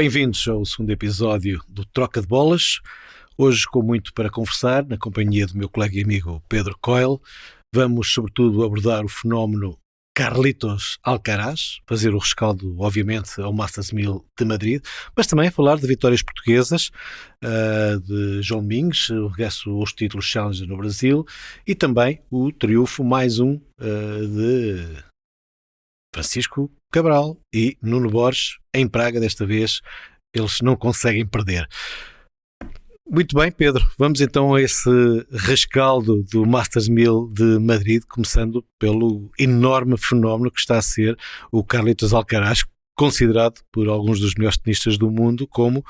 Bem-vindos ao segundo episódio do Troca de Bolas. Hoje, com muito para conversar, na companhia do meu colega e amigo Pedro Coelho, vamos sobretudo abordar o fenómeno Carlitos Alcaraz, fazer o rescaldo, obviamente, ao Masters 1000 de Madrid, mas também falar de vitórias portuguesas, de João Domingos, o regresso aos títulos Challenger no Brasil e também o triunfo mais um de Francisco Cabral e Nuno Borges em Praga. Desta vez eles não conseguem perder. Muito bem, Pedro, vamos então a esse rescaldo do Masters 1000 de Madrid, começando pelo enorme fenómeno que está a ser o Carlitos Alcaraz, considerado por alguns dos melhores tenistas do mundo como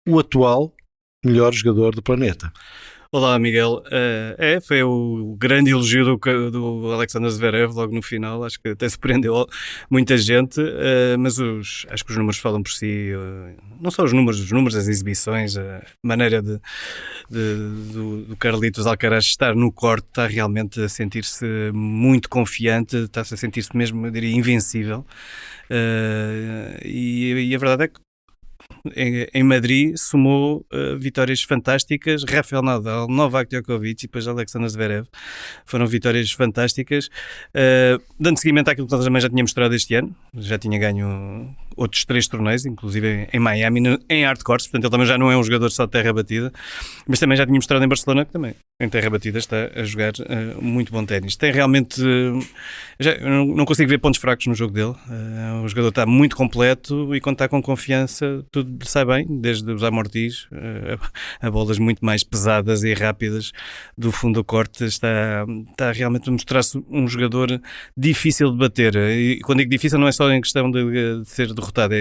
o atual melhor jogador do planeta. Olá, Miguel. Foi o grande elogio do Alexander Zverev logo no final. Acho que até surpreendeu muita gente, mas acho que os números falam por si. Não só os números, as exibições, a maneira do Carlitos Alcaraz estar no corte, está realmente a sentir-se muito confiante, está-se a sentir-se mesmo, eu diria, invencível. E a verdade é que em Madrid somou vitórias fantásticas. Rafael Nadal, Novak Djokovic e depois Alexander Zverev foram vitórias fantásticas, dando seguimento àquilo que nós também já tínhamos mostrado este ano. Já tinha ganho outros 3 torneios, inclusive em Miami, em hardcourts, portanto ele também já não é um jogador só de terra batida, mas também já tinha mostrado em Barcelona que também em terra batida está a jogar muito bom ténis. Tem realmente, eu não consigo ver pontos fracos no jogo dele. O jogador está muito completo e quando está com confiança tudo lhe sai bem, desde os amortis a bolas muito mais pesadas e rápidas do fundo do corte. Está realmente a mostrar-se um jogador difícil de bater, e quando digo difícil não é só em questão de ser derrotado,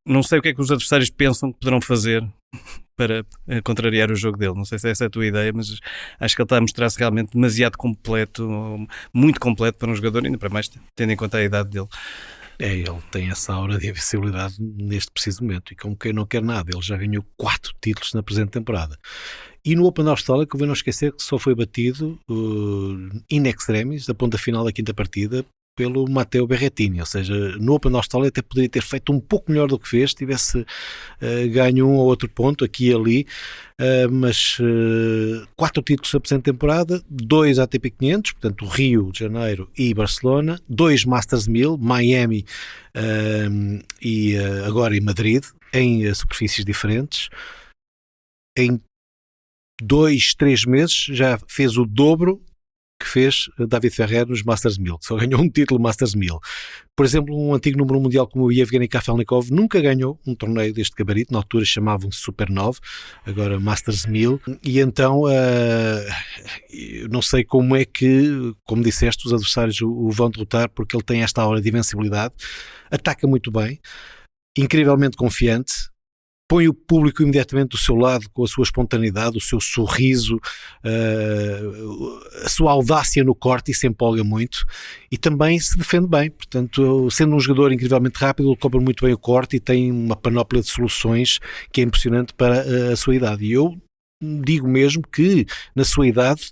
não sei o que é que os adversários pensam que poderão fazer para contrariar o jogo dele. Não sei se essa é a tua ideia, mas acho que ele está a mostrar-se realmente demasiado completo, muito completo para um jogador, ainda para mais tendo em conta a idade dele. Ele tem essa aura de invencibilidade neste preciso momento, e como quem não quer nada, ele já ganhou 4 títulos na presente temporada. E no Open da Austrália, convém não esquecer que só foi batido in extremis, da ponta final da quinta partida, pelo Matteo Berrettini, ou seja, no Open da Austrália até poderia ter feito um pouco melhor do que fez, tivesse ganho um ou outro ponto aqui e ali, mas 4 títulos da presente temporada, 2 ATP 500, portanto Rio de Janeiro e Barcelona, 2 Masters 1000, Miami e agora em Madrid, em superfícies diferentes. Em 2-3 meses já fez o dobro que fez David Ferrer nos Masters 1000, só ganhou um título Masters 1000. Por exemplo, um antigo número mundial como o Yevgeny Kafelnikov nunca ganhou um torneio deste gabarito, na altura chamavam-se Super 9, agora Masters 1000, e então não sei como é que, como disseste, os adversários o vão derrotar, porque ele tem esta aura de invencibilidade, ataca muito bem, incrivelmente confiante, põe o público imediatamente do seu lado com a sua espontaneidade, o seu sorriso, a sua audácia no corte, e se empolga muito, e também se defende bem. Portanto, sendo um jogador incrivelmente rápido, ele cobra muito bem o corte e tem uma panóplia de soluções que é impressionante para a sua idade. E eu digo mesmo que, na sua idade,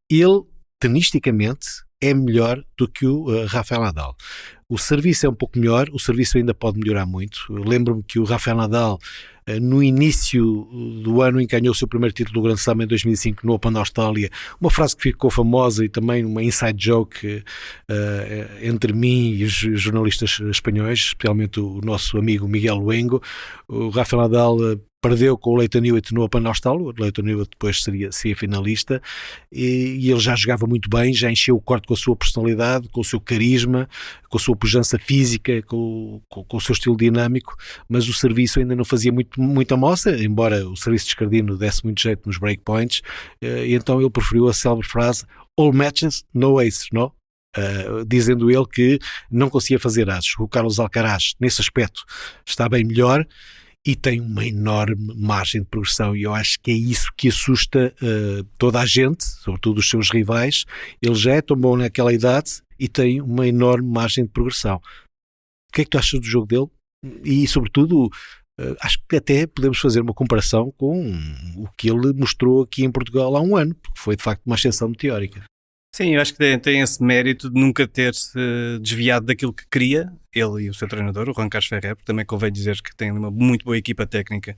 ele, tenisticamente, é melhor do que o Rafael Nadal. O serviço é um pouco melhor, o serviço ainda pode melhorar muito. Eu lembro-me que o Rafael Nadal, no início do ano em que ganhou o seu primeiro título do Grand Slam em 2005 no Open da Austrália, uma frase que ficou famosa e também uma inside joke entre mim e os jornalistas espanhóis, especialmente o nosso amigo Miguel Luengo. O Rafael Nadal perdeu com o Lleyton Hewitt no Open da Austrália, o Lleyton Hewitt depois seria finalista, e ele já jogava muito bem, já encheu o corte com a sua personalidade, com o seu carisma, com a sua pujança física, com o seu estilo dinâmico, mas o serviço ainda não fazia muita moça, embora o serviço de Scardino desse muito jeito nos breakpoints, e então ele preferiu a célebre frase "all matches, no aces", não? Dizendo ele que não conseguia fazer aces. O Carlos Alcaraz, nesse aspecto, está bem melhor e tem uma enorme margem de progressão, e eu acho que é isso que assusta toda a gente, sobretudo os seus rivais. Ele já é tão bom naquela idade e tem uma enorme margem de progressão. O que é que tu achas do jogo dele? E, sobretudo, acho que até podemos fazer uma comparação com o que ele mostrou aqui em Portugal há um ano, porque foi, de facto, uma ascensão meteórica. Sim, eu acho que tem esse mérito de nunca ter-se desviado daquilo que queria, ele e o seu treinador, o Juan Carlos Ferrero, porque também convém dizer que tem uma muito boa equipa técnica,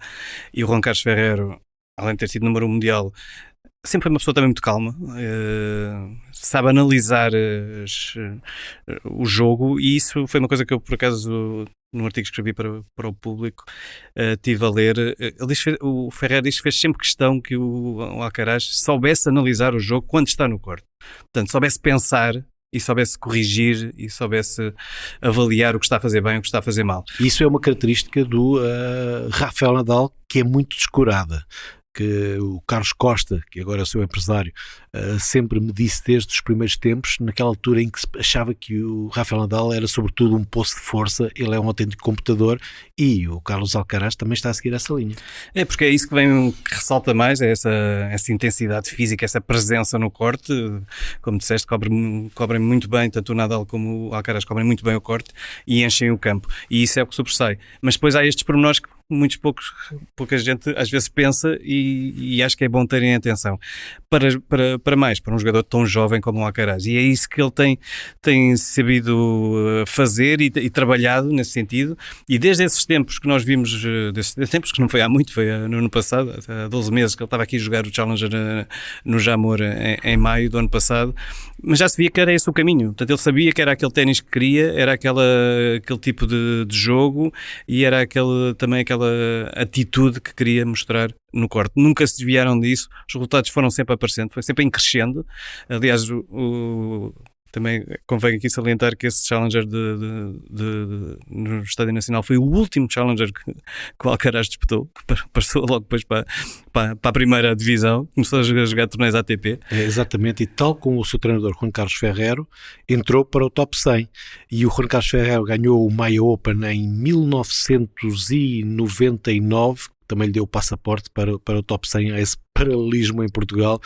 e o Juan Carlos Ferrero, além de ter sido número 1 mundial, sempre foi uma pessoa também muito calma, sabe analisar o jogo, e isso foi uma coisa que eu, por acaso, num artigo que escrevi para o público, tive a ler. O Ferrer diz que fez sempre questão que o Alcaraz soubesse analisar o jogo quando está no corte. Portanto, soubesse pensar e soubesse corrigir e soubesse avaliar o que está a fazer bem e o que está a fazer mal. Isso é uma característica do Rafael Nadal, que é muito descurada, que o Carlos Costa, que agora é o seu empresário, sempre me disse desde os primeiros tempos, naquela altura em que se achava que o Rafael Nadal era sobretudo um poço de força, ele é um autêntico computador, e o Carlos Alcaraz também está a seguir essa linha. É, porque é isso que ressalta mais, é essa intensidade física, essa presença no corte, como disseste, cobrem muito bem, tanto o Nadal como o Alcaraz cobrem muito bem o corte e enchem o campo, e isso é o que sobressai. Mas depois há estes pormenores que pouca gente às vezes pensa, e acho que é bom terem atenção para um jogador tão jovem como o Alcaraz, e é isso que ele tem sabido fazer e trabalhado nesse sentido, e desde esses tempos que nós vimos, desses tempos que não foi há muito, foi no ano passado, há 12 meses que ele estava aqui a jogar o Challenger no Jamor em maio do ano passado, mas já se via que era esse o caminho. Portanto, ele sabia que era aquele ténis que queria, era aquele tipo de jogo, e era também aquela atitude que queria mostrar no corte. Nunca se desviaram disso, os resultados foram sempre aparecendo, foi sempre em crescendo. Aliás, também convém aqui salientar que esse Challenger no Estádio Nacional foi o último Challenger que o Alcaraz disputou, passou logo depois para a primeira divisão, começou a jogar torneios ATP. Exatamente, e tal como o seu treinador Juan Carlos Ferrero, entrou para o top 100, e o Juan Carlos Ferrero ganhou o Maya Open em 1999, também lhe deu o passaporte para o top 100, a esse paralelismo em Portugal,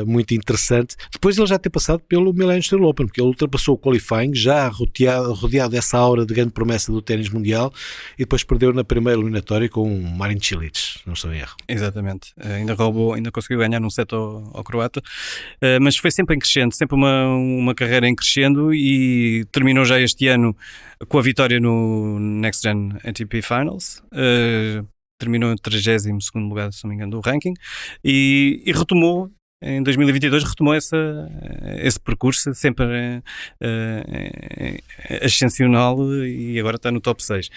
muito interessante. Depois ele já ter passado pelo Millennium Steel Open, porque ele ultrapassou o qualifying, já rodeado dessa aura de grande promessa do ténis mundial, e depois perdeu na primeira eliminatória com o Marin Cilic, não estou em erro. Exatamente, ainda conseguiu ganhar num set ao croata, mas foi sempre em crescendo, sempre uma carreira em crescendo, e terminou já este ano com a vitória no Next Gen ATP Finals. Terminou em 32º lugar, se não me engano, do ranking, e retomou, em 2022, esse percurso sempre ascensional, e agora está no top 6.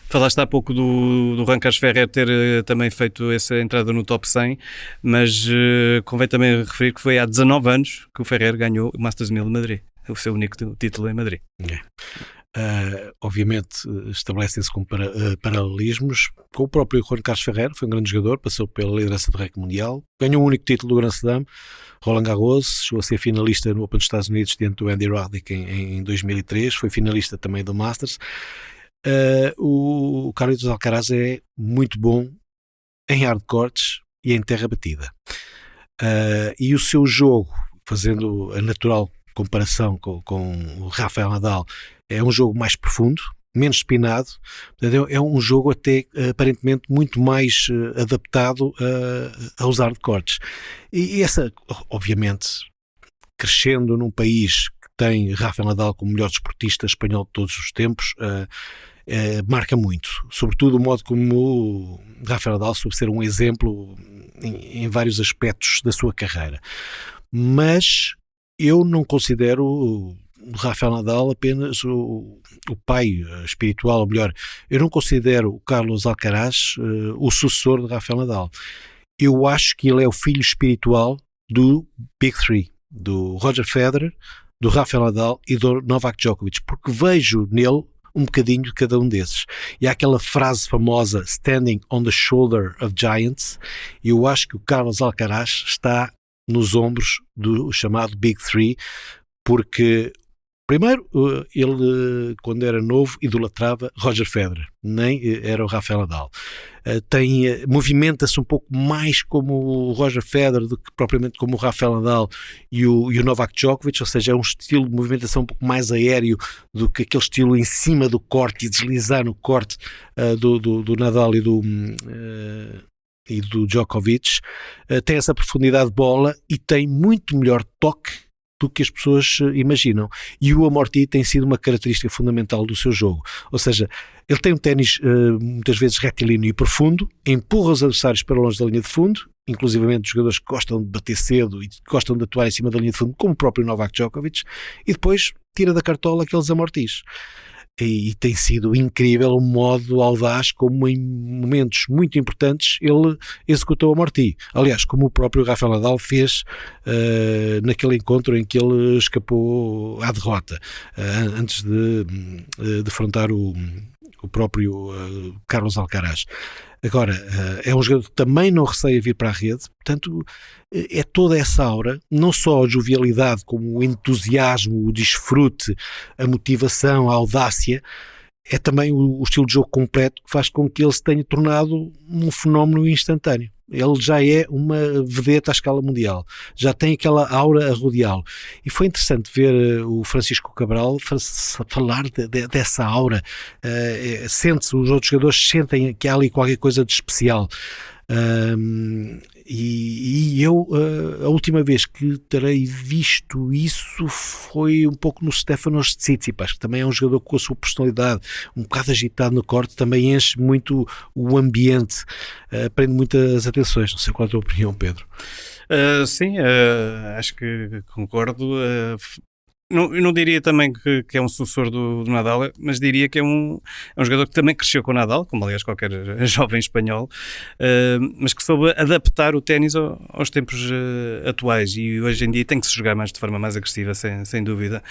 Falaste há pouco do Juan Carlos Ferrer ter também feito essa entrada no top 100, mas convém também referir que foi há 19 anos que o Ferrer ganhou o Masters 1000 de Madrid, o seu único título em Madrid. Obviamente estabelecem-se como paralelismos com o próprio Juan Carlos Ferrero, foi um grande jogador, passou pela liderança do ranking mundial, ganhou um único título do Grand Slam, Roland Garros, chegou a ser finalista no Open dos Estados Unidos diante do Andy Roddick em 2003, foi finalista também do Masters. O Carlos Alcaraz é muito bom em hardcourts e em terra batida, e o seu jogo, fazendo a natural comparação com o Rafael Nadal, é um jogo mais profundo, menos espinado, é um jogo até aparentemente muito mais adaptado a usar de cortes. E essa, obviamente, crescendo num país que tem Rafael Nadal como o melhor desportista espanhol de todos os tempos, marca muito, sobretudo o modo como o Rafael Nadal soube ser um exemplo em vários aspectos da sua carreira. Mas eu não considero o Rafael Nadal apenas o pai espiritual, ou melhor, eu não considero o Carlos Alcaraz o sucessor de Rafael Nadal. Eu acho que ele é o filho espiritual do Big Three, do Roger Federer, do Rafael Nadal e do Novak Djokovic, porque vejo nele um bocadinho de cada um desses. E há aquela frase famosa, standing on the shoulder of giants, e eu acho que o Carlos Alcaraz está nos ombros do chamado Big Three, porque primeiro, ele, quando era novo, idolatrava Roger Federer, nem era o Rafael Nadal. Movimenta-se um pouco mais como o Roger Federer do que propriamente como o Rafael Nadal e o Novak Djokovic, ou seja, é um estilo de movimentação um pouco mais aéreo do que aquele estilo em cima do corte e deslizar no corte do Nadal e do Djokovic. Tem essa profundidade de bola e tem muito melhor toque do que as pessoas imaginam. E o Amorti tem sido uma característica fundamental do seu jogo. Ou seja, ele tem um ténis muitas vezes retilíneo e profundo, empurra os adversários para longe da linha de fundo, inclusivamente jogadores que gostam de bater cedo e gostam de atuar em cima da linha de fundo, como o próprio Novak Djokovic, e depois tira da cartola aqueles amortis. E tem sido incrível o modo audaz como em momentos muito importantes ele executou a amorti. Aliás, como o próprio Rafael Nadal fez naquele encontro em que ele escapou à derrota, antes de defrontar o próprio Carlos Alcaraz. Agora, é um jogador que também não receia vir para a rede, portanto, é toda essa aura, não só a jovialidade, como o entusiasmo, o desfrute, a motivação, a audácia, é também o estilo de jogo completo que faz com que ele se tenha tornado um fenómeno instantâneo. Ele já é uma vedeta à escala mundial, já tem aquela aura a rodeá-lo. E foi interessante ver o Francisco Cabral falar dessa aura. Sente-se, os outros jogadores sentem que há ali qualquer coisa de especial. E eu, a última vez que terei visto isso foi um pouco no Stefanos Tsitsipas, que também é um jogador com a sua personalidade, um bocado agitado no corte, também enche muito o ambiente, prende muitas atenções. Não sei qual é a tua opinião, Pedro. Sim, acho que concordo. Eu não diria também que é um sucessor do Nadal, mas diria que é um jogador que também cresceu com o Nadal, como aliás qualquer jovem espanhol, mas que soube adaptar o ténis aos tempos atuais, e hoje em dia tem que se jogar mais de forma mais agressiva, sem dúvida.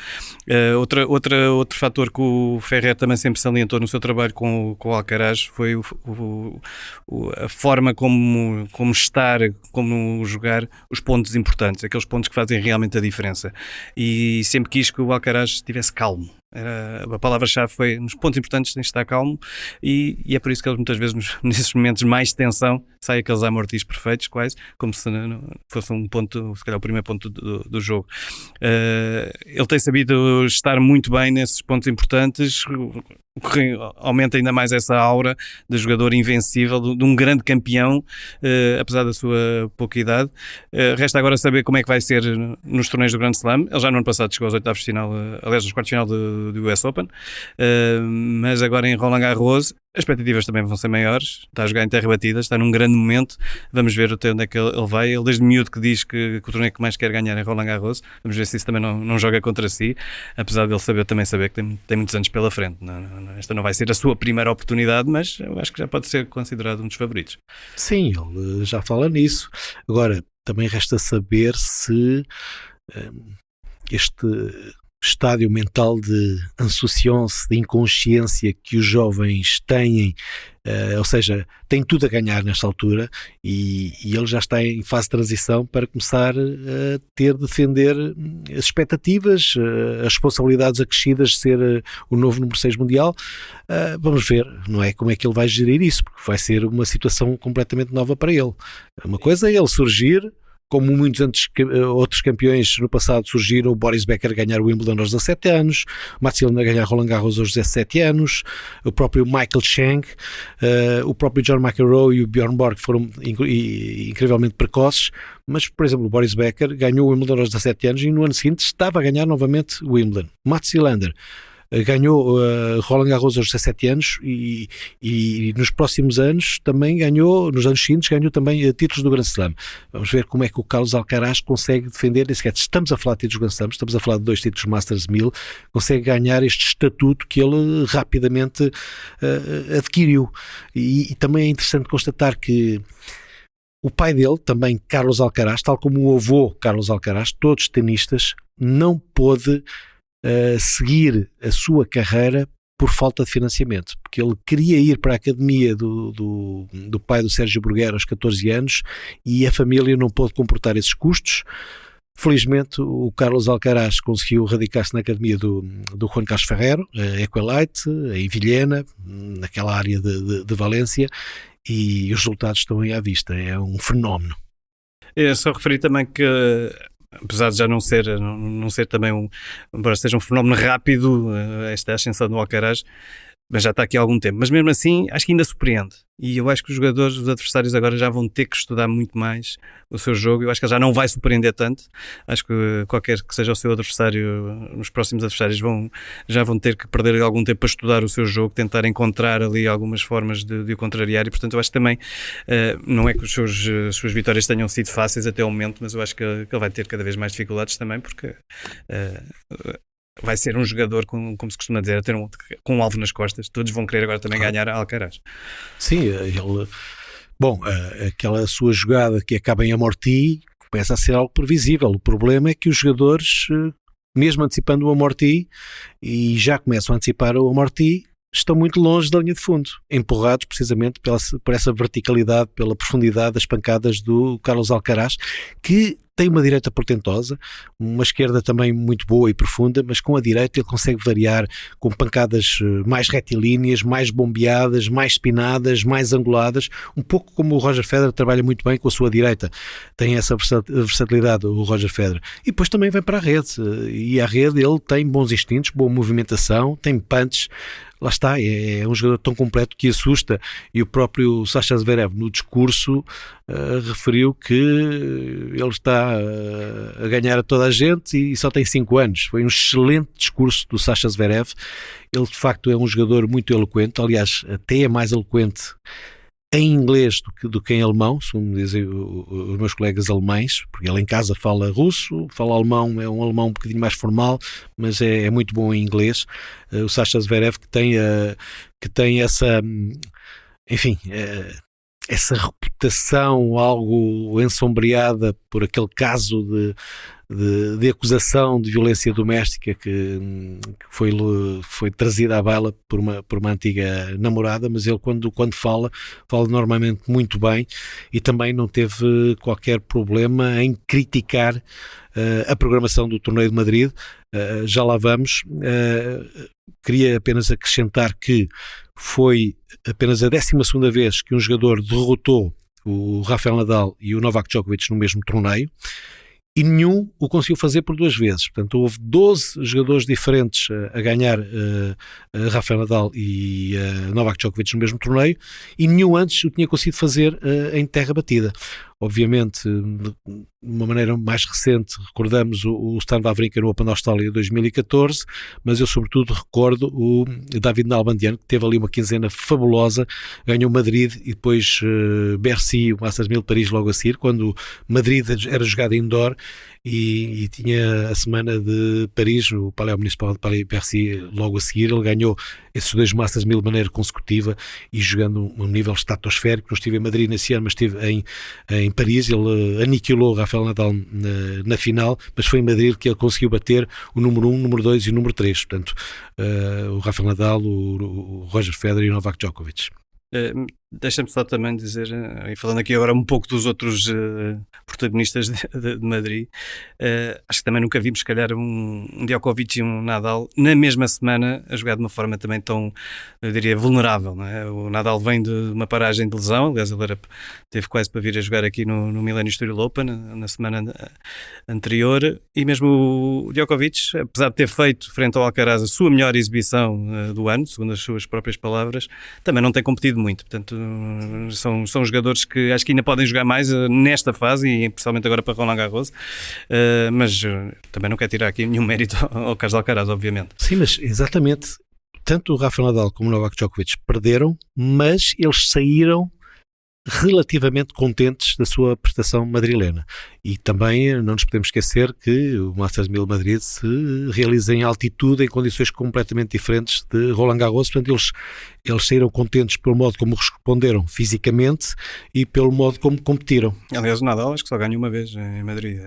Outro fator que o Ferrer também sempre salientou no seu trabalho com o Alcaraz foi a forma como estar, como jogar os pontos importantes, aqueles pontos que fazem realmente a diferença, e sempre quis que o Alcaraz estivesse calmo. A palavra-chave foi, nos pontos importantes tens de estar calmo, e é por isso que ele muitas vezes nesses momentos de mais tensão sai aqueles amortis perfeitos, quase como se fosse um ponto, se calhar o primeiro ponto do jogo. Ele tem sabido estar muito bem nesses pontos importantes, o que aumenta ainda mais essa aura de jogador invencível, de um grande campeão, apesar da sua pouca idade. Resta agora saber como é que vai ser nos torneios do Grand Slam. Ele já no ano passado chegou aos oitavos de final, aliás, aos quartos de final do US Open, mas agora em Roland Garros as expectativas também vão ser maiores. Está a jogar em terra batida, está num grande momento. Vamos ver até onde é que ele vai. Ele desde miúdo que diz que o torneio que mais quer ganhar é Roland Garros. Vamos ver se isso também não joga contra si, apesar de ele também saber que tem muitos anos pela frente. Esta não vai ser a sua primeira oportunidade, mas eu acho que já pode ser considerado um dos favoritos. Sim, ele já fala nisso. Agora, também resta saber se este estádio mental de insouciance, de inconsciência que os jovens têm, ou seja, têm tudo a ganhar nesta altura, e ele já está em fase de transição para começar a ter de defender as expectativas, as responsabilidades acrescidas de ser o novo número 6 mundial. Vamos ver, não é, como é que ele vai gerir isso, porque vai ser uma situação completamente nova para ele. Uma coisa é ele surgir, como muitos outros campeões no passado surgiram, o Boris Becker ganhar o Wimbledon aos 17 anos, o Mats Wilander ganhar Roland Garros aos 17 anos, o próprio Michael Chang, o próprio John McEnroe e o Bjorn Borg foram incrivelmente precoces, mas, por exemplo, o Boris Becker ganhou o Wimbledon aos 17 anos e no ano seguinte estava a ganhar novamente o Wimbledon. Mats Wilander ganhou Roland Garros aos 17 anos e nos próximos anos também ganhou, nos anos seguintes ganhou também títulos do Grand Slam. Vamos ver como é que o Carlos Alcaraz consegue defender esse. Estamos a falar de títulos do Grand Slam, estamos a falar de 2 títulos Masters 1000, consegue ganhar este estatuto que ele rapidamente adquiriu. E também é interessante constatar que o pai dele, também Carlos Alcaraz, tal como o avô Carlos Alcaraz, todos tenistas, não pôde seguir a sua carreira por falta de financiamento, porque ele queria ir para a academia do pai do Sérgio Bruguera aos 14 anos e a família não pôde comportar esses custos. Felizmente o Carlos Alcaraz conseguiu radicar-se na academia do Juan Carlos Ferrero, Equalite, em Vilhena, naquela área de Valência, e os resultados estão aí à vista. É um fenómeno. Eu só referi também que, apesar de já não ser também embora seja um fenómeno rápido, esta ascensão do Alcaraz, mas já está aqui há algum tempo. Mas mesmo assim, acho que ainda surpreende. E eu acho que os adversários agora já vão ter que estudar muito mais o seu jogo. Eu acho que ele já não vai surpreender tanto. Acho que qualquer que seja o seu adversário, os próximos adversários já vão ter que perder algum tempo para estudar o seu jogo, tentar encontrar ali algumas formas de o contrariar. E portanto eu acho que também, não é que as suas vitórias tenham sido fáceis até o momento, mas eu acho que ele vai ter cada vez mais dificuldades também, porque vai ser um jogador, como se costuma dizer, a ter com um alvo nas costas. Todos vão querer agora também ganhar a Alcaraz. Sim, ele... Bom, aquela sua jogada que acaba em amorti começa a ser algo previsível. O problema é que os jogadores, mesmo antecipando o amorti, e já começam a antecipar o amorti, estão muito longe da linha de fundo, empurrados precisamente por essa verticalidade, pela profundidade das pancadas do Carlos Alcaraz, que tem uma direita portentosa, uma esquerda também muito boa e profunda, mas com a direita ele consegue variar com pancadas mais retilíneas, mais bombeadas, mais espinadas, mais anguladas, um pouco como o Roger Federer trabalha muito bem com a sua direita. Tem essa versatilidade o Roger Federer. E depois também vem para a rede, e a rede ele tem bons instintos, boa movimentação, tem punches. Lá está, é um jogador tão completo que assusta, e o próprio Sasha Zverev no discurso referiu que ele está a ganhar a toda a gente e só tem 5 anos. Foi um excelente discurso do Sasha Zverev. Ele de facto é um jogador muito eloquente, aliás até é mais eloquente em inglês do que em alemão, segundo dizem os meus colegas alemães, porque ele em casa fala russo, fala alemão, é um alemão um bocadinho mais formal, mas é muito bom em inglês. O Sasha Zverev que tem essa, enfim, essa reputação algo ensombreada por aquele caso de acusação de violência doméstica que foi trazida à baila por uma antiga namorada, mas ele quando fala normalmente muito bem, e também não teve qualquer problema em criticar a programação do Torneio de Madrid. Já lá vamos. Queria apenas acrescentar que foi apenas a 12ª vez que um jogador derrotou o Rafael Nadal e o Novak Djokovic no mesmo torneio, e nenhum o conseguiu fazer por 2 vezes. Portanto, houve 12 jogadores diferentes a ganhar Rafael Nadal e Novak Djokovic no mesmo torneio, e nenhum antes o tinha conseguido fazer em terra batida. Obviamente, de uma maneira mais recente, recordamos o Stan Wawrinka no Open de Austrália 2014, mas eu sobretudo recordo o David Nalbandian, que teve ali uma quinzena fabulosa, ganhou Madrid e depois Bercy, o Masters 1000 de Paris logo a seguir, quando Madrid era jogada indoor, e tinha a semana de Paris, o Palais Municipal de Paris-Bercy logo a seguir. Ele ganhou esses 2 Masters 1000 de maneira consecutiva e jogando um nível estratosférico. Não estive em Madrid nesse ano, mas estive em Paris. Ele aniquilou o Rafael Nadal na final, mas foi em Madrid que ele conseguiu bater o número 1, o número 2 e o número 3. Portanto, o Rafael Nadal, o Roger Federer e o Novak Djokovic. Deixa-me só também dizer, e falando aqui agora um pouco dos outros protagonistas de Madrid, acho que também nunca vimos, se calhar, um Djokovic e um Nadal na mesma semana a jogar de uma forma também tão, eu diria, vulnerável, não é? O Nadal vem de uma paragem de lesão, aliás ele teve quase para vir a jogar aqui no Millennium Steel Open na semana anterior, e mesmo o Djokovic, apesar de ter feito frente ao Alcaraz a sua melhor exibição do ano, segundo as suas próprias palavras, também não tem competido muito. Portanto, são jogadores que acho que ainda podem jogar mais nesta fase, e principalmente agora para Roland Garros, mas também não quero tirar aqui nenhum mérito ao Carlos Alcaraz, obviamente. Sim, mas exatamente, tanto o Rafael Nadal como o Novak Djokovic perderam, mas eles saíram relativamente contentes da sua prestação madrilena. E também não nos podemos esquecer que o Masters 1000 de Madrid se realiza em altitude, em condições completamente diferentes de Roland Garros. Portanto, eles saíram contentes pelo modo como responderam fisicamente e pelo modo como competiram. Aliás, o Nadal acho que só ganha uma vez em Madrid,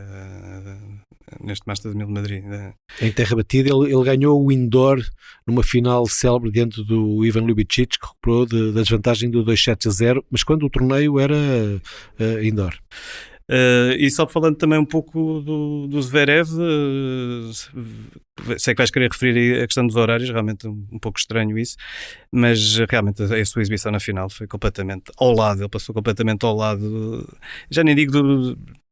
neste Masters 1000 de Madrid. Em terra batida, ele ganhou o indoor numa final célebre diante do Ivan Ljubicic, que recuperou da desvantagem do 2-7-0, mas quando o torneio era indoor. E só falando também um pouco do Zverev, sei que vais querer referir a questão dos horários, realmente um pouco estranho isso, mas realmente a sua exibição na final foi completamente ao lado, ele passou completamente ao lado, já nem digo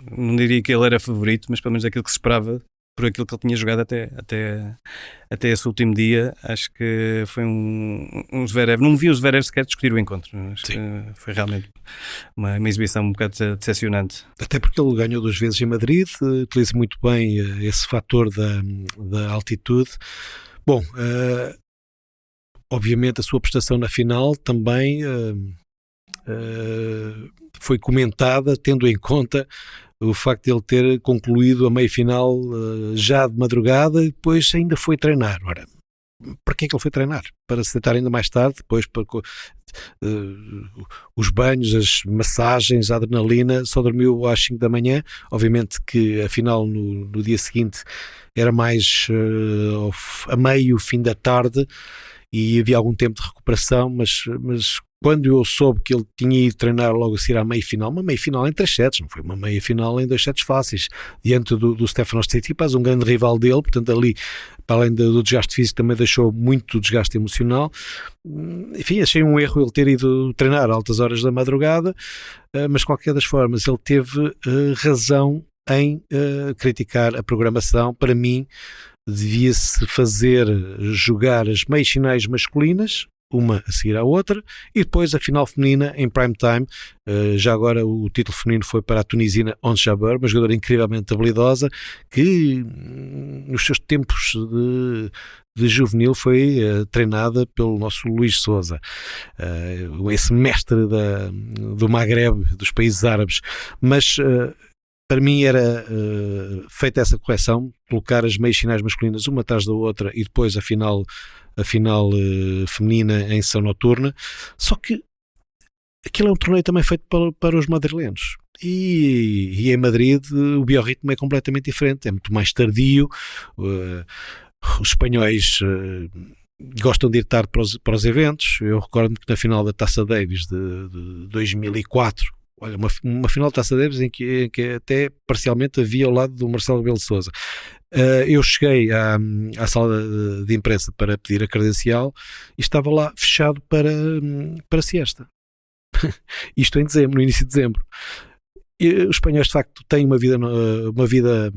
não diria que ele era favorito, mas pelo menos aquilo que se esperava por aquilo que ele tinha jogado até esse último dia. Acho que foi um Zverev, não vi o Zverev sequer discutir o encontro. Acho que foi realmente uma exibição um bocado decepcionante. Até porque ele ganhou 2 vezes em Madrid, utiliza muito bem esse fator da altitude. Bom, obviamente a sua prestação na final também foi comentada, tendo em conta o facto de ele ter concluído a meia-final já de madrugada e depois ainda foi treinar. Ora, para que é que ele foi treinar? Para se deitar ainda mais tarde, depois para os banhos, as massagens, a adrenalina, só dormiu às 5 da manhã. Obviamente que a final no dia seguinte era mais a meio, fim da tarde, e havia algum tempo de recuperação, mas quando eu soube que ele tinha ido treinar logo a seguir à meia-final, uma meia-final em 3 sets, não foi uma meia-final em 2 sets fáceis, diante do Stefanos Tsitsipas, um grande rival dele, portanto ali, para além do desgaste físico, também deixou muito desgaste emocional. Enfim, achei um erro ele ter ido treinar a altas horas da madrugada, mas de qualquer das formas ele teve razão em criticar a programação. Para mim, devia-se fazer jogar as meias finais masculinas, uma a seguir à outra, e depois a final feminina em prime time. Já agora o título feminino foi para a tunisina Ons Jabeur, uma jogadora incrivelmente habilidosa, que nos seus tempos de juvenil foi treinada pelo nosso Luís Sousa, esse mestre do Maghreb, dos países árabes. Mas para mim era feita essa correção, colocar as meias finais masculinas uma atrás da outra e depois a final feminina em sessão noturna. Só que aquilo é um torneio também feito para os madrilenos. E em Madrid o biorritmo é completamente diferente, é muito mais tardio. Os espanhóis gostam de ir tarde para os eventos. Eu recordo-me que na final da Taça Davis de 2004, olha, uma final de Taça Davis em que até parcialmente havia ao lado do Marcelo Rebelo de Sousa. Eu cheguei à sala de imprensa para pedir a credencial e estava lá fechado para siesta. Isto em dezembro, no início de dezembro. E os espanhóis de facto têm uma vida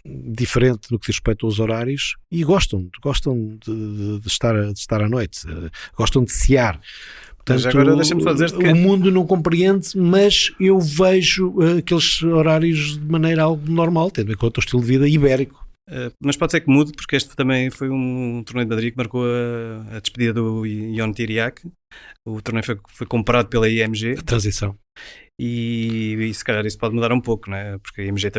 diferente no que diz respeito aos horários e gostam de estar à noite, gostam de cear. Portanto, agora deixa-me fazer o mundo não compreende, mas eu vejo aqueles horários de maneira algo normal, tendo em conta o estilo de vida ibérico. Mas pode ser que mude, porque este também foi um torneio de Madrid que marcou a despedida do Ion Tiriac. O torneio foi comprado pela IMG. A transição. E se calhar isso pode mudar um pouco, não é? Porque a IMG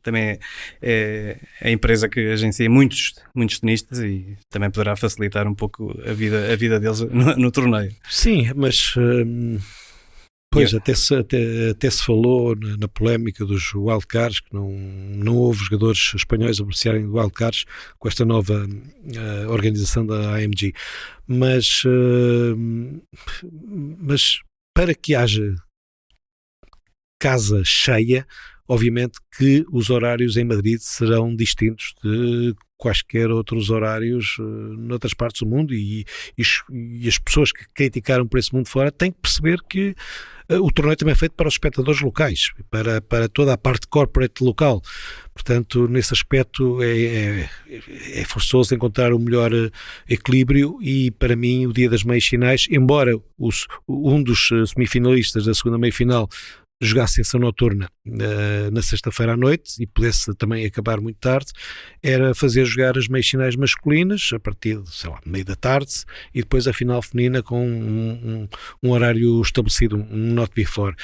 também é a empresa que agencia muitos tenistas e também poderá facilitar um pouco a vida deles no torneio. Sim, mas pois até se falou na polémica dos wildcards, que não houve jogadores espanhóis a beneficiarem de wildcards com esta nova organização da AMG, mas para que haja casa cheia, obviamente que os horários em Madrid serão distintos de quaisquer outros horários noutras partes do mundo, e as pessoas que criticaram por esse mundo fora têm que perceber que o torneio também é feito para os espectadores locais, para toda a parte corporate local. Portanto, nesse aspecto é forçoso encontrar o melhor equilíbrio, e para mim o dia das meias finais, embora um dos semifinalistas da segunda meia-final jogasse essa noturna na sexta-feira à noite e pudesse também acabar muito tarde, era fazer jogar as meias finais masculinas a partir de, meio da tarde, e depois a final feminina com um horário estabelecido, um not before.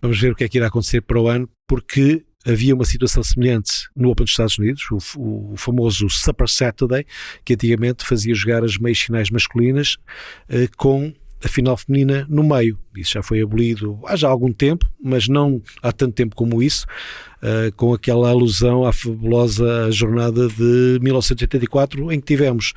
Vamos ver o que é que irá acontecer para o ano, porque havia uma situação semelhante no Open dos Estados Unidos, o famoso Super Saturday, que antigamente fazia jogar as meias finais masculinas com a final feminina no meio. Isso já foi abolido há já algum tempo, mas não há tanto tempo como isso, com aquela alusão à fabulosa jornada de 1984, em que tivemos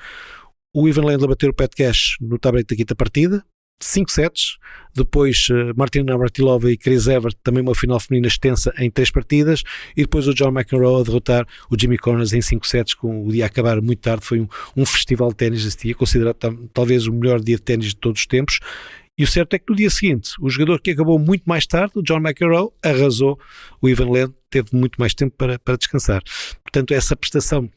o Ivan Lendl a bater o Pat Cash no tie-break da quinta partida, 5 sets, depois Martina Navratilova e Chris Evert, também uma final feminina extensa em 3 partidas, e depois o John McEnroe a derrotar o Jimmy Connors em 5 sets, com o dia a acabar muito tarde. Foi um festival de ténis esse dia, considerado talvez o melhor dia de ténis de todos os tempos. E o certo é que no dia seguinte, o jogador que acabou muito mais tarde, o John McEnroe, arrasou o Ivan Lendl, teve muito mais tempo para descansar. portanto, essa prestação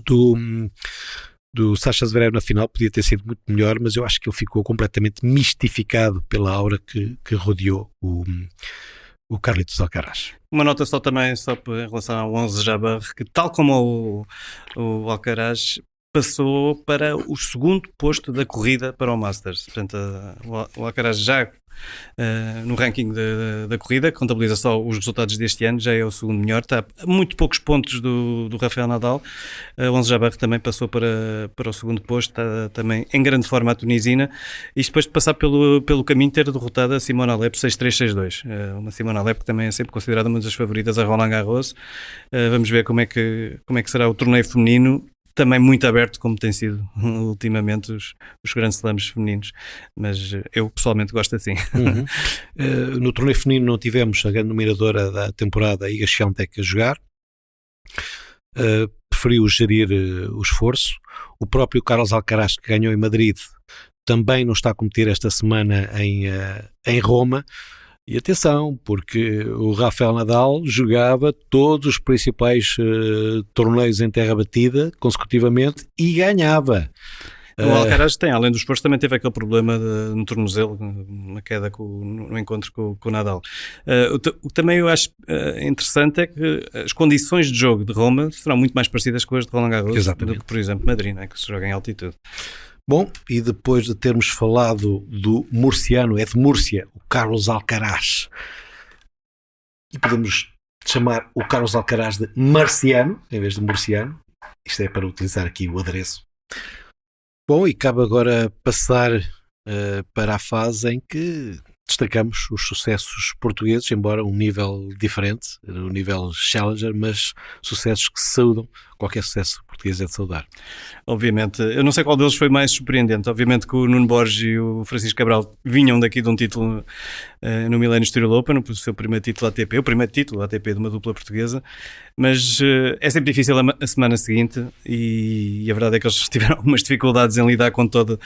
do Sasha Zverev na final podia ter sido muito melhor, mas eu acho que ele ficou completamente mistificado pela aura que rodeou o Carlitos Alcaraz. Uma nota só também, em relação ao 11 Jabeur, que tal como o Alcaraz, passou para o segundo posto da corrida para o Masters. Portanto, o Alcaraz já no ranking da corrida, que contabiliza só os resultados deste ano, já é o segundo melhor, está a muito poucos pontos do Rafael Nadal. 11 Jabeur também passou para o segundo posto, está também em grande forma a tunisina, isto depois de passar pelo caminho ter derrotado a Simona Halep 6-3, 6-2. Uma Simona Halep que também é sempre considerada uma das favoritas a Roland Garros. Vamos ver como é que será o torneio feminino, também muito aberto, como tem sido ultimamente os grandes slams femininos, mas eu pessoalmente gosto assim. No torneio feminino não tivemos a grande dominadora da temporada, a Iga Swiatek, a jogar. Preferiu gerir o esforço. O próprio Carlos Alcaraz, que ganhou em Madrid, também não está a competir esta semana em Roma. E atenção, porque o Rafael Nadal jogava todos os principais torneios em terra batida consecutivamente e ganhava. O Alcaraz tem, além do esforço, também teve aquele problema no tornozelo, uma queda no encontro com o Nadal. O que também eu acho interessante é que as condições de jogo de Roma serão muito mais parecidas com as de Roland Garros do que, por exemplo, Madrid, né, que se joga em altitude. Bom, e depois de termos falado do murciano, é de Múrcia, o Carlos Alcaraz, e podemos chamar o Carlos Alcaraz de marciano, em vez de murciano, isto é para utilizar aqui o adereço. Bom, e cabe agora passar para a fase em que destacamos os sucessos portugueses, embora um nível diferente, um nível challenger, mas sucessos que saúdam. Qualquer sucesso português é de saudar. Obviamente, eu não sei qual deles foi mais surpreendente. Obviamente que o Nuno Borges e o Francisco Cabral vinham daqui de um título no Millennium Steel Open, o seu primeiro título ATP, o primeiro título ATP de uma dupla portuguesa, mas é sempre difícil a semana seguinte e a verdade é que eles tiveram algumas dificuldades em lidar com todas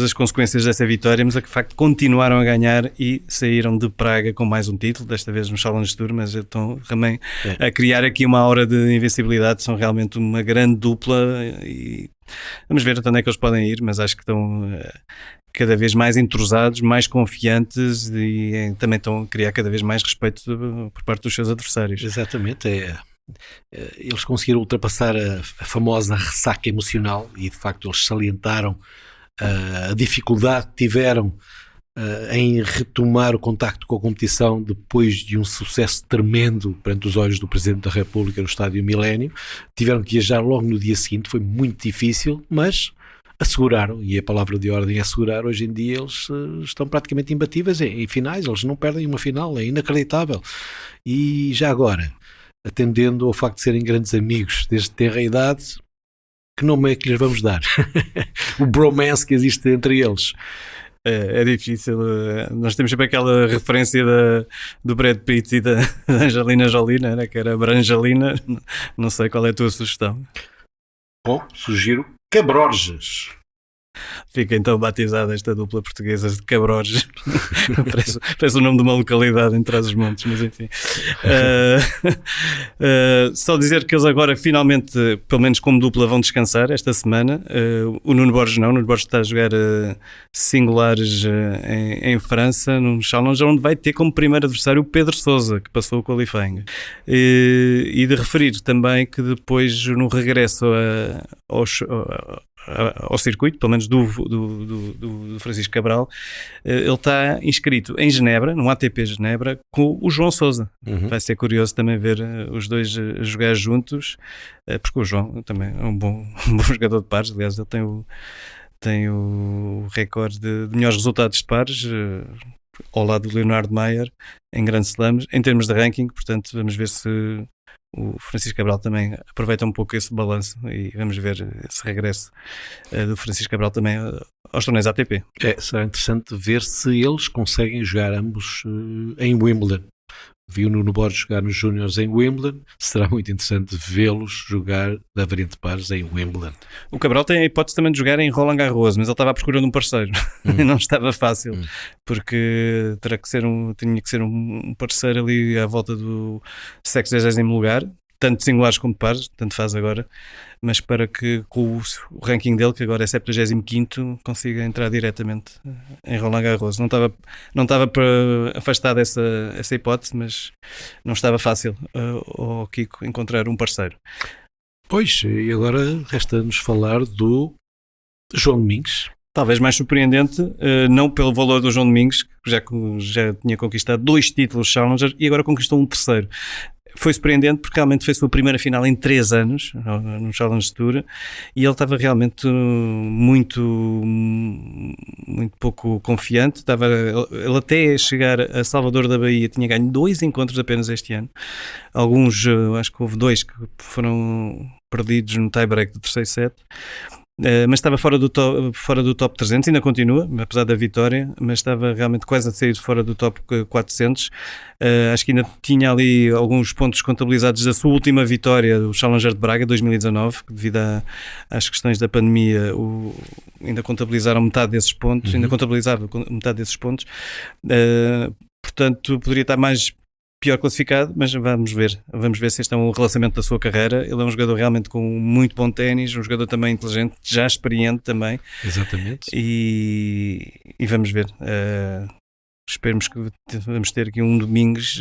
as consequências dessa vitória, mas a que de facto continuaram a ganhar e saíram de Praga com mais um título, desta vez no Challenge Tour, mas estão também a criar aqui uma aura de invencibilidade, são realmente uma grande dupla e vamos ver até onde é que eles podem ir, mas acho que estão cada vez mais entrosados, mais confiantes e também estão a criar cada vez mais respeito por parte dos seus adversários. Exatamente, eles conseguiram ultrapassar a famosa ressaca emocional e de facto eles salientaram a dificuldade que tiveram em retomar o contacto com a competição depois de um sucesso tremendo perante os olhos do Presidente da República no Estádio Millennium. Tiveram que viajar logo no dia seguinte, foi muito difícil, mas asseguraram, e a palavra de ordem é assegurar. Hoje em dia eles estão praticamente imbatíveis em finais, eles não perdem uma final, é inacreditável. E já agora, atendendo ao facto de serem grandes amigos desde tenra idade, que nome é que lhes vamos dar? O bromance que existe entre eles. É difícil, nós temos sempre aquela referência do Brad Pitt e da Angelina Jolie, né, que era Brangelina. Não sei qual é a tua sugestão. Bom, sugiro Cabrorges. Fica então batizada esta dupla portuguesa de Cabrorges. Parece o nome de uma localidade em Trás-os-Montes, mas enfim. Só dizer que eles agora finalmente, pelo menos como dupla, vão descansar esta semana. O Nuno Borges não, o Nuno Borges está a jogar singulares em França, num challenge onde vai ter como primeiro adversário o Pedro Sousa, que passou o qualifying. E de referir também que depois no regresso ao circuito, pelo menos do Francisco Cabral, ele está inscrito em Genebra, num ATP Genebra, com o João Sousa. Vai ser curioso também ver os dois jogar juntos, porque o João também é um bom jogador de pares. Aliás, ele tem o recorde de melhores resultados de pares, ao lado do Leonardo Maier, em Grand Slams, em termos de ranking. Portanto, vamos ver se o Francisco Cabral também aproveita um pouco esse balanço e vamos ver esse regresso do Francisco Cabral também aos torneios ATP. Será interessante ver se eles conseguem jogar ambos em Wimbledon. Vi o Nuno Borges jogar nos Júniors em Wimbledon, será muito interessante vê-los jogar na variante de pares em Wimbledon. O Cabral tem a hipótese também de jogar em Roland Garros, mas ele estava à procura de um parceiro e não estava fácil, porque tinha que ser um parceiro ali à volta do 60º lugar. tanto singulares como pares, tanto faz agora, mas para que com o ranking dele, que agora é 75º, consiga entrar diretamente em Roland Garros. Não estava para afastar essa hipótese, mas não estava fácil ao Kiko encontrar um parceiro. Pois, e agora resta-nos falar do João Domingues. Talvez mais surpreendente, não pelo valor do João Domingues, que já tinha conquistado 2 títulos Challenger e agora conquistou um terceiro. Foi surpreendente porque realmente foi a sua primeira final em 3 anos no Challenge Tour e ele estava realmente muito pouco confiante. Ele até chegar a Salvador da Bahia tinha ganho 2 encontros apenas este ano. Alguns, acho que houve 2 que foram perdidos no tie-break do terceiro set. Mas estava fora do top 300, ainda continua, apesar da vitória, mas estava realmente quase a sair fora do top 400. Acho que ainda tinha ali alguns pontos contabilizados da sua última vitória, o Challenger de Braga, 2019, que devido às questões da pandemia ainda contabilizaram metade desses pontos, ainda contabilizava metade desses pontos. Portanto, poderia estar pior classificado, mas vamos ver se este é um relançamento da sua carreira. Ele é um jogador realmente com muito bom ténis, um jogador também inteligente, já experiente também. Exatamente. E vamos ver. Esperemos que vamos ter aqui um Domingues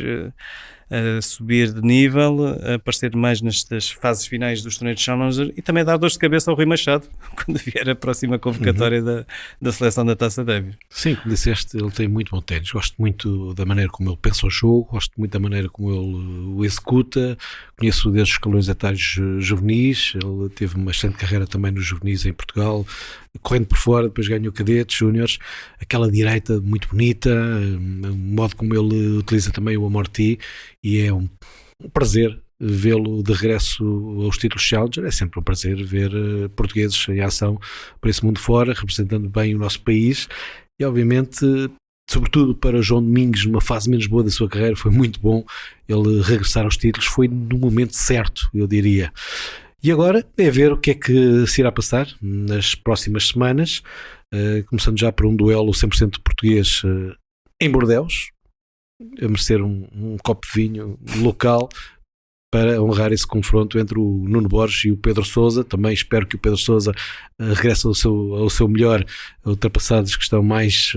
a subir de nível, a aparecer mais nestas fases finais dos torneios de Challenger e também dar dor de cabeça ao Rui Machado quando vier a próxima convocatória da seleção da Taça Davis. Sim, como disseste, ele tem muito bom ténis. Gosto muito da maneira como ele pensa o jogo, gosto muito da maneira como ele o executa. Conheço desde os escalões etários juvenis, ele teve uma excelente carreira também nos juvenis em Portugal, correndo por fora, depois ganhou cadetes, júniores, aquela direita muito bonita, o modo como ele utiliza também o amorti, e é um prazer vê-lo de regresso aos títulos Challenger. É sempre um prazer ver portugueses em ação por esse mundo fora, representando bem o nosso país, e obviamente, sobretudo para João Domingues, numa fase menos boa da sua carreira, foi muito bom ele regressar aos títulos, foi no momento certo, eu diria. E agora é ver o que é que se irá passar nas próximas semanas, começando já por um duelo 100% português em Bordeus, a merecer um copo de vinho local para honrar esse confronto entre o Nuno Borges e o Pedro Sousa. Também espero que o Pedro Sousa regresse ao seu melhor, ultrapassados que estão mais,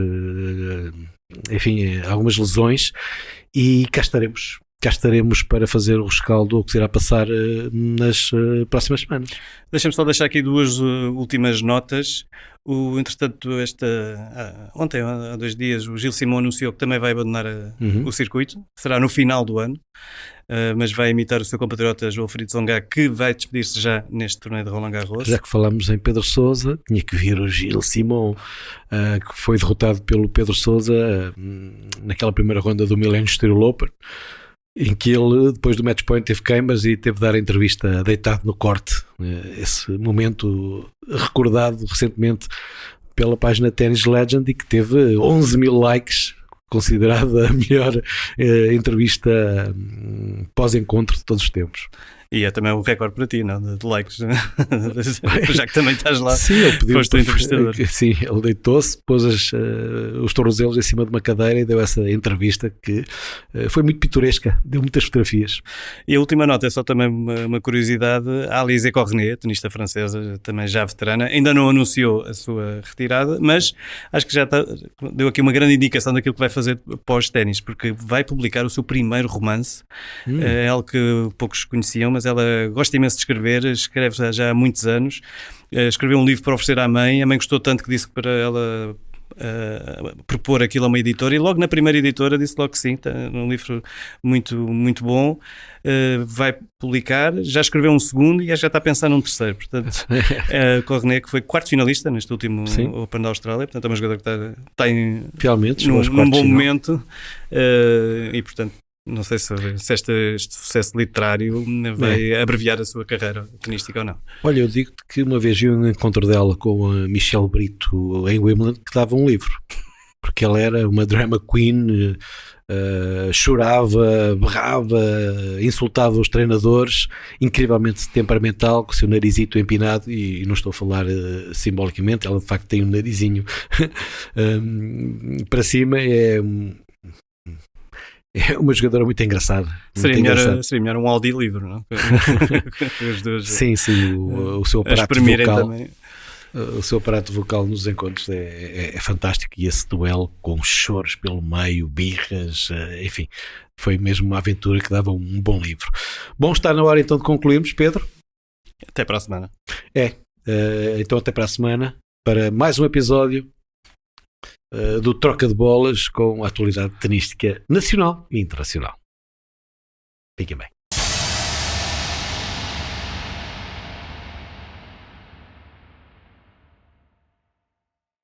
enfim, algumas lesões, e cá estaremos para fazer o rescaldo ao que se irá passar nas próximas semanas. Deixa-me só deixar aqui 2 últimas notas. Entretanto, ontem, há 2 dias, o Gil Simão anunciou que também vai abandonar o circuito. Será no final do ano, mas vai imitar o seu compatriota João Felipe Tsonga, que vai despedir-se já neste torneio de Roland Garros. Já que falamos em Pedro Sousa, tinha que vir o Gil Simão, que foi derrotado pelo Pedro Sousa naquela primeira ronda do Millennium Steel Open, em que ele, depois do match point, teve queimas e teve de dar a entrevista deitado no corte. Esse momento recordado recentemente pela página Tennis Legend e que teve 11 mil likes, considerada a melhor entrevista pós-encontro de todos os tempos. E é também um recorde para ti, não? De likes, já que também estás lá. Sim, ele pediu. Foste o entrevistador. Sim, ele deitou-se, pôs os tornozelos em cima de uma cadeira e deu essa entrevista que foi muito pitoresca, deu muitas fotografias. E a última nota é só também uma curiosidade. A Alizé Cornet, tenista francesa, também já veterana, ainda não anunciou a sua retirada, mas acho que já deu aqui uma grande indicação daquilo que vai fazer pós-ténis, porque vai publicar o seu primeiro romance. É algo que poucos conheciam, mas ela gosta imenso de escrever, escreve já há muitos anos, escreveu um livro para oferecer à mãe, a mãe gostou tanto que disse que para ela propor aquilo a uma editora, e logo na primeira editora disse logo que sim, está um livro muito, muito bom, vai publicar, já escreveu um segundo e já está a pensar num terceiro. Portanto, Cornet, que foi quarto finalista neste último Open da Austrália, portanto é uma jogadora que está num bom momento, e portanto não sei se este sucesso literário vai abreviar a sua carreira tenística ou não. Olha, eu digo-te que uma vez vi um encontro dela com a Michelle Brito em Wimbledon que dava um livro, porque ela era uma drama queen, chorava, berrava, insultava os treinadores, incrivelmente temperamental, com o seu narizito empinado, e não estou a falar simbolicamente, ela de facto tem um narizinho para cima, É uma jogadora muito engraçada. Seria melhor um audiolivro, não? Os dois sim, o seu a aparato exprimirem vocal. também. O seu aparato vocal nos encontros é fantástico, e esse duelo com choros pelo meio, birras, enfim, foi mesmo uma aventura que dava um bom livro. Bom, está na hora então de concluirmos, Pedro. Até para a semana. Então até para a semana, para mais um episódio do Troca de Bolas com a atualidade tenística nacional e internacional. Fiquem bem.